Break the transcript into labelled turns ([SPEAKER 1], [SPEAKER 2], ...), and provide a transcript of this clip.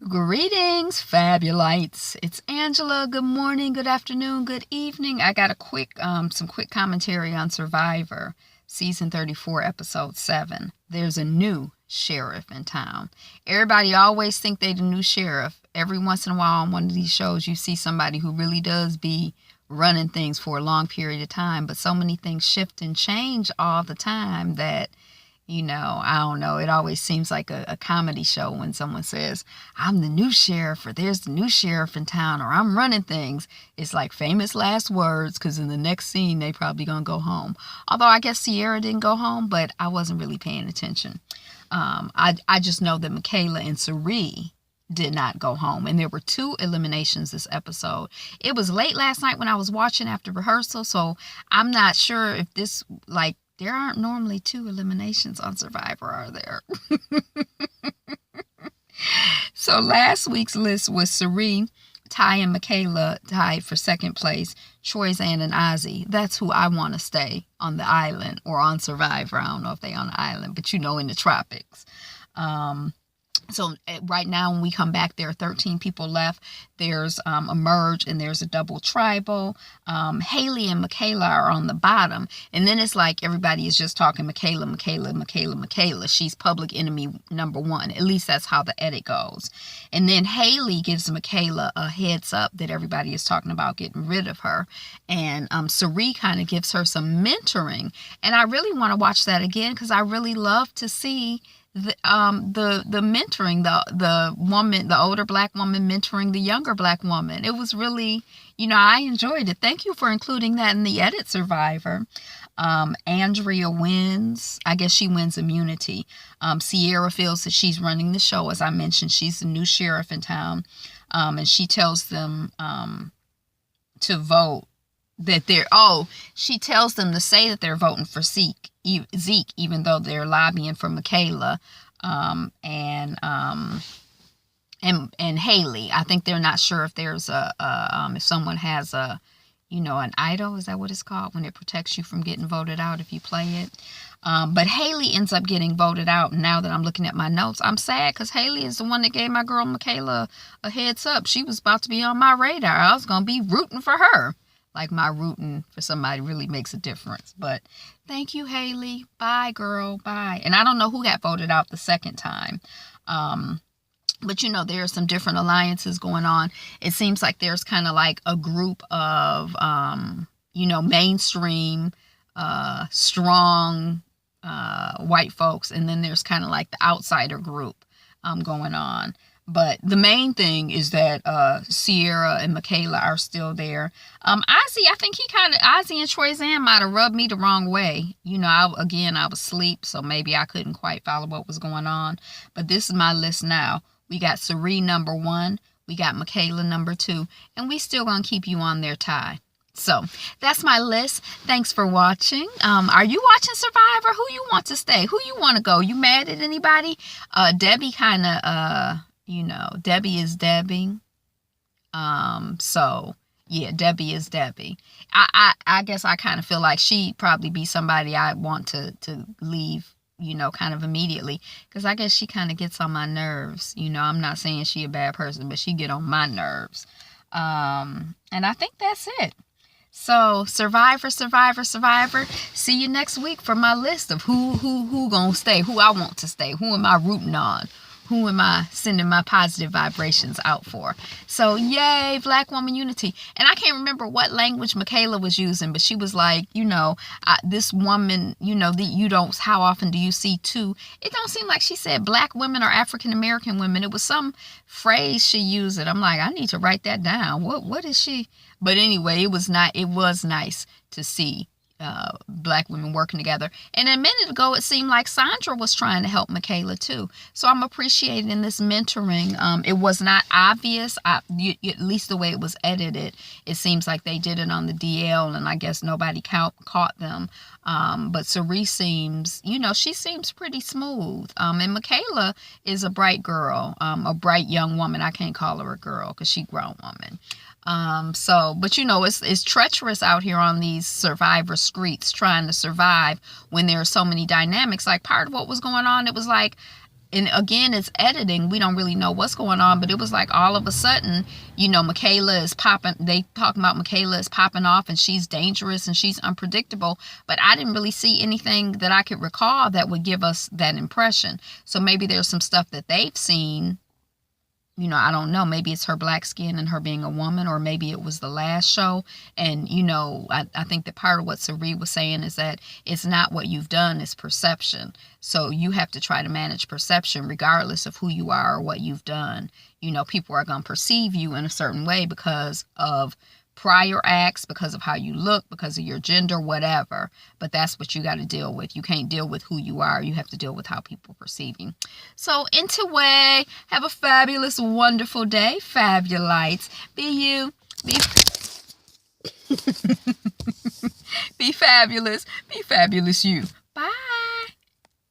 [SPEAKER 1] Greetings, Fabulites. It's Angela. Good morning, good afternoon, good evening. I got some quick commentary on Survivor, season 34, episode 7. There's a new sheriff in town. Everybody always think they the new sheriff. Every once in a while on one of these shows, you see somebody who really does be running things for a long period of time, but so many things shift and change all the time that I don't know. It always seems like a comedy show when someone says, I'm the new sheriff, or there's the new sheriff in town, or I'm running things. It's like famous last words, because in the next scene, they probably going to go home. Although I guess Sierra didn't go home, but I wasn't really paying attention. I just know that Michaela and Cirie did not go home. And there were 2 eliminations this episode. It was late last night when I was watching after rehearsal, so I'm not sure if this, there aren't normally 2 eliminations on Survivor, are there? So last week's list was Cirie, Ty, and Michaela tied for second place. Troyzan and Ozzy. That's who I want to stay on the island or on Survivor. I don't know if they on the island, but in the tropics. So right now, when we come back, there are 13 people left. There's a merge and there's a double tribal. Haley and Michaela are on the bottom. And then it's like everybody is just talking Michaela, Michaela, Michaela, Michaela. She's public enemy number 1. At least that's how the edit goes. And then Haley gives Michaela a heads up that everybody is talking about getting rid of her. And Cirie kind of gives her some mentoring. And I really want to watch that again because I really love to see the mentoring, the woman, the older black woman mentoring the younger black woman. It was really, I enjoyed it. Thank you for including that in the edit, Survivor. Andrea wins. I guess she wins immunity. Sierra feels that she's running the show. As I mentioned, she's the new sheriff in town. And she tells them to vote that she tells them to say that they're voting for Zeke, even though they're lobbying for Michaela and Haley. I think they're not sure if there's if someone has an idol, is that what it's called, when it protects you from getting voted out if you play it. But Haley ends up getting voted out. And now that I'm looking at my notes, I'm sad because Haley is the one that gave my girl Michaela a heads up. She was about to be on my radar. I was going to be rooting for her. Like my rooting for somebody really makes a difference. But thank you, Haley. Bye, girl. Bye. And I don't know who got voted out the second time. But there are some different alliances going on. It seems like there's kind of like a group of, mainstream, strong white folks. And then there's kind of like the outsider group going on. But the main thing is that Sierra and Michaela are still there. Ozzy, I think Ozzy and Troyzan might have rubbed me the wrong way. I was asleep, so maybe I couldn't quite follow what was going on. But this is my list now. We got Cirie number 1. We got Michaela number 2. And we still going to keep you on there, Ty. So that's my list. Thanks for watching. Are you watching Survivor? Who you want to stay? Who you want to go? You mad at anybody? Debbie kind of... Debbie is Debbie. So yeah, Debbie is Debbie. I guess I kind of feel like she'd probably be somebody I want to leave, kind of immediately. Because I guess she kind of gets on my nerves. I'm not saying she a bad person, but she get on my nerves. And I think that's it. So Survivor. See you next week for my list of who gonna stay, who I want to stay, who am I rooting on. Who am I sending my positive vibrations out for? So, yay, Black woman unity. And I can't remember what language Michaela was using, but she was like, this woman, how often do you see 2? It don't seem like she said black women or African American women. It was some phrase she used. I'm like, I need to write that down. What is she? But anyway, it was nice to see black women working together. And a minute ago, it seemed like Sandra was trying to help Michaela too. So I'm appreciating this mentoring. It was not obvious, at least the way it was edited. It seems like they did it on the DL, and I guess nobody caught them. But Cirie seems, she seems pretty smooth. And Michaela is a bright girl, a bright young woman. I can't call her a girl because she's a grown woman. But it's treacherous out here on these Survivor streets trying to survive when there are so many dynamics. Like part of what was going on, it was like, and again, it's editing. We don't really know what's going on, but it was like all of a sudden, Michaela is popping. They talking about Michaela is popping off and she's dangerous and she's unpredictable. But I didn't really see anything that I could recall that would give us that impression. So maybe there's some stuff that they've seen. I don't know. Maybe it's her black skin and her being a woman, or maybe it was the last show. And, I think that part of what Sari was saying is that it's not what you've done, it's perception. So you have to try to manage perception regardless of who you are or what you've done. People are going to perceive you in a certain way because of prior acts, because of how you look, because of your gender, whatever. But that's what you got to deal with. You can't deal with who you are. You have to deal with how people perceive you. So, way, have a fabulous, wonderful day. Fabulites. Be you. Be fabulous. Be fabulous you. Bye.